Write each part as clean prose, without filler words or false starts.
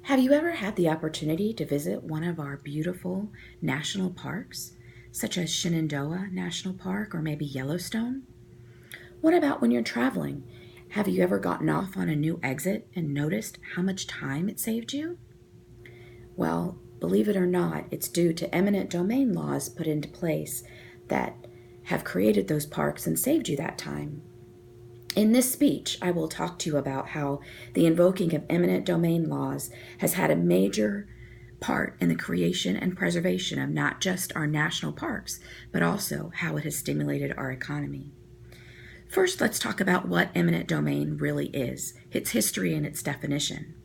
Have you ever had the opportunity to visit one of our beautiful national parks, such as Shenandoah National Park or maybe Yellowstone? What about when you're traveling? Have you ever gotten off on a new exit and noticed how much time it saved you? Well, believe it or not, it's due to eminent domain laws put into place that have created those parks and saved you that time. In this speech, I will talk to you about how the invoking of eminent domain laws has had a major part in the creation and preservation of not just our national parks, but also how it has stimulated our economy. First, let's talk about what eminent domain really is, its history and its definition.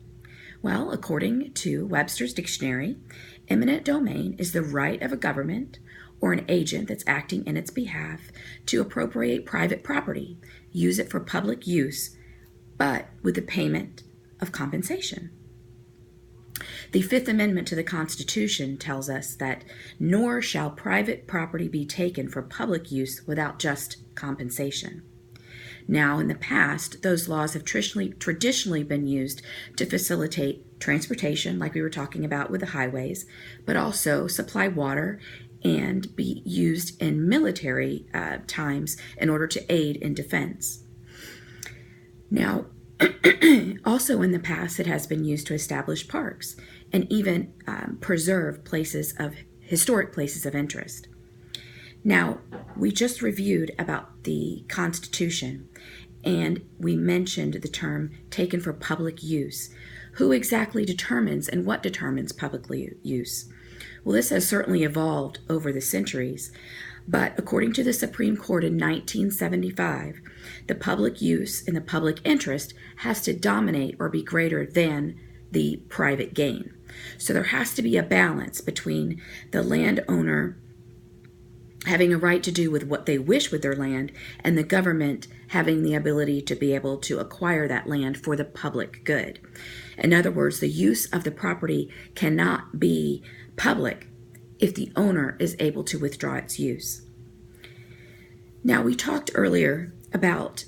Well, according to Webster's Dictionary, eminent domain is the right of a government or an agent that's acting in its behalf to appropriate private property, use it for public use, but with the payment of compensation. The Fifth Amendment to the Constitution tells us that nor shall private property be taken for public use without just compensation. Now, in the past, those laws have traditionally been used to facilitate transportation, like we were talking about with the highways, but also supply water and be used in military times in order to aid in defense. Now, also in the past, it has been used to establish parks and even preserve historic places of interest. Now, we just reviewed about the Constitution, and we mentioned the term taken for public use. Who exactly determines and what determines public use? Well, this has certainly evolved over the centuries, but according to the Supreme Court in 1975, the public use and the public interest has to dominate or be greater than the private gain. So there has to be a balance between the landowner having a right to do with what they wish with their land, and the government having the ability to be able to acquire that land for the public good. In other words, the use of the property cannot be public if the owner is able to withdraw its use. Now, we talked earlier about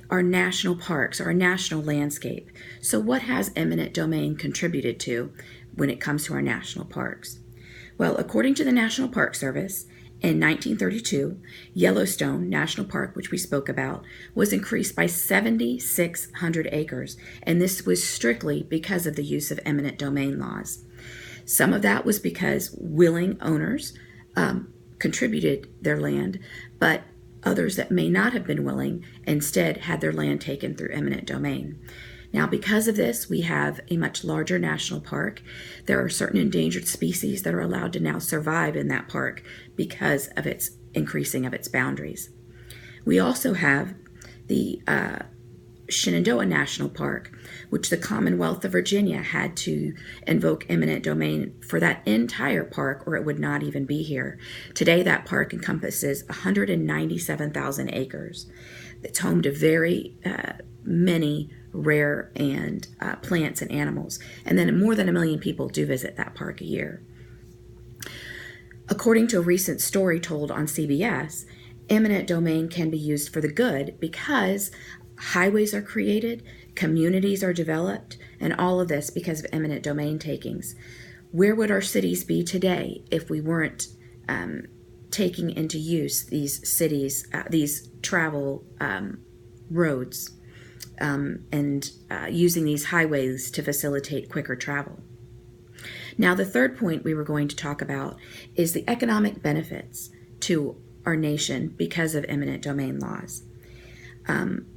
our national parks, our national landscape. So what has eminent domain contributed to when it comes to our national parks? Well, according to the National Park Service, in 1932, Yellowstone National Park, which we spoke about, was increased by 7,600 acres, and this was strictly because of the use of eminent domain laws. Some of that was because willing owners contributed their land, but others that may not have been willing instead had their land taken through eminent domain. Now, because of this, we have a much larger national park. There are certain endangered species that are allowed to now survive in that park because of its increasing of its boundaries. We also have the Shenandoah National Park, which the Commonwealth of Virginia had to invoke eminent domain for that entire park, or it would not even be here. Today, that park encompasses 197,000 acres. It's home to very many rare and plants and animals, and then more than 1 million people do visit that park a year. According to a recent story told on CBS, eminent domain can be used for the good because highways are created, communities are developed, and all of this because of eminent domain takings. Where would our cities be today if we weren't taking into use these cities, these travel roads, and using these highways to facilitate quicker travel? Now, the third point we were going to talk about is the economic benefits to our nation because of eminent domain laws.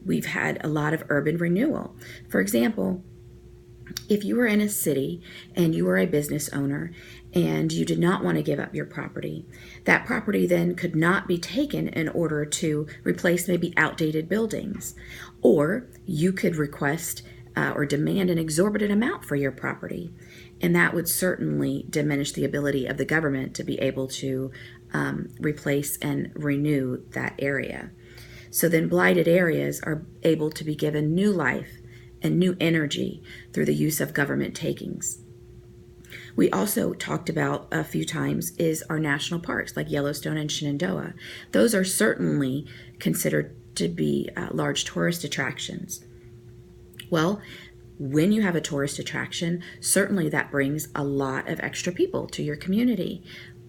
We've had a lot of urban renewal. For example, if you were in a city and you were a business owner and you did not want to give up your property, that property then could not be taken in order to replace maybe outdated buildings. Or you could request or demand an exorbitant amount for your property. And that would certainly diminish the ability of the government to be able to replace and renew that area. So then blighted areas are able to be given new life and new energy through the use of government takings. We also talked about a few times is our national parks like Yellowstone and Shenandoah. Those are certainly considered to be large tourist attractions. Well, when you have a tourist attraction, certainly that brings a lot of extra people to your community.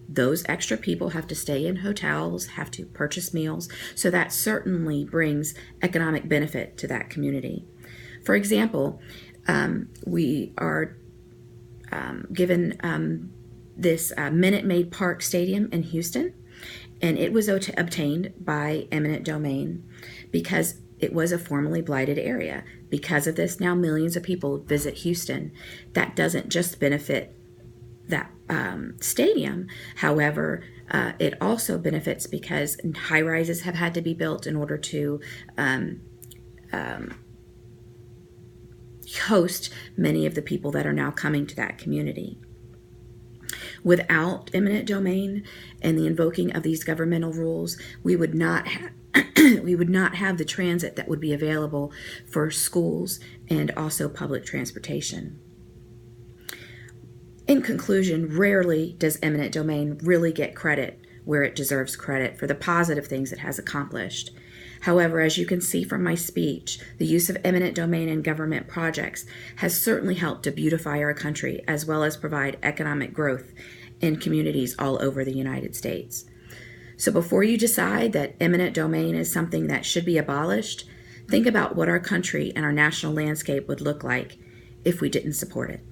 Those extra people have to stay in hotels, have to purchase meals, so that certainly brings economic benefit to that community. For example, we are given this Minute Maid Park Stadium in Houston, and it was obtained by eminent domain because it was a formerly blighted area. Because of this, now millions of people visit Houston. That doesn't just benefit that stadium. However, it also benefits because high rises have had to be built in order to host many of the people that are now coming to that community. Without eminent domain and the invoking of these governmental rules, we would not have the transit that would be available for schools and also public transportation. In conclusion, rarely does eminent domain really get credit where it deserves credit for the positive things it has accomplished. However, as you can see from my speech, the use of eminent domain in government projects has certainly helped to beautify our country as well as provide economic growth in communities all over the United States. So before you decide that eminent domain is something that should be abolished, think about what our country and our national landscape would look like if we didn't support it.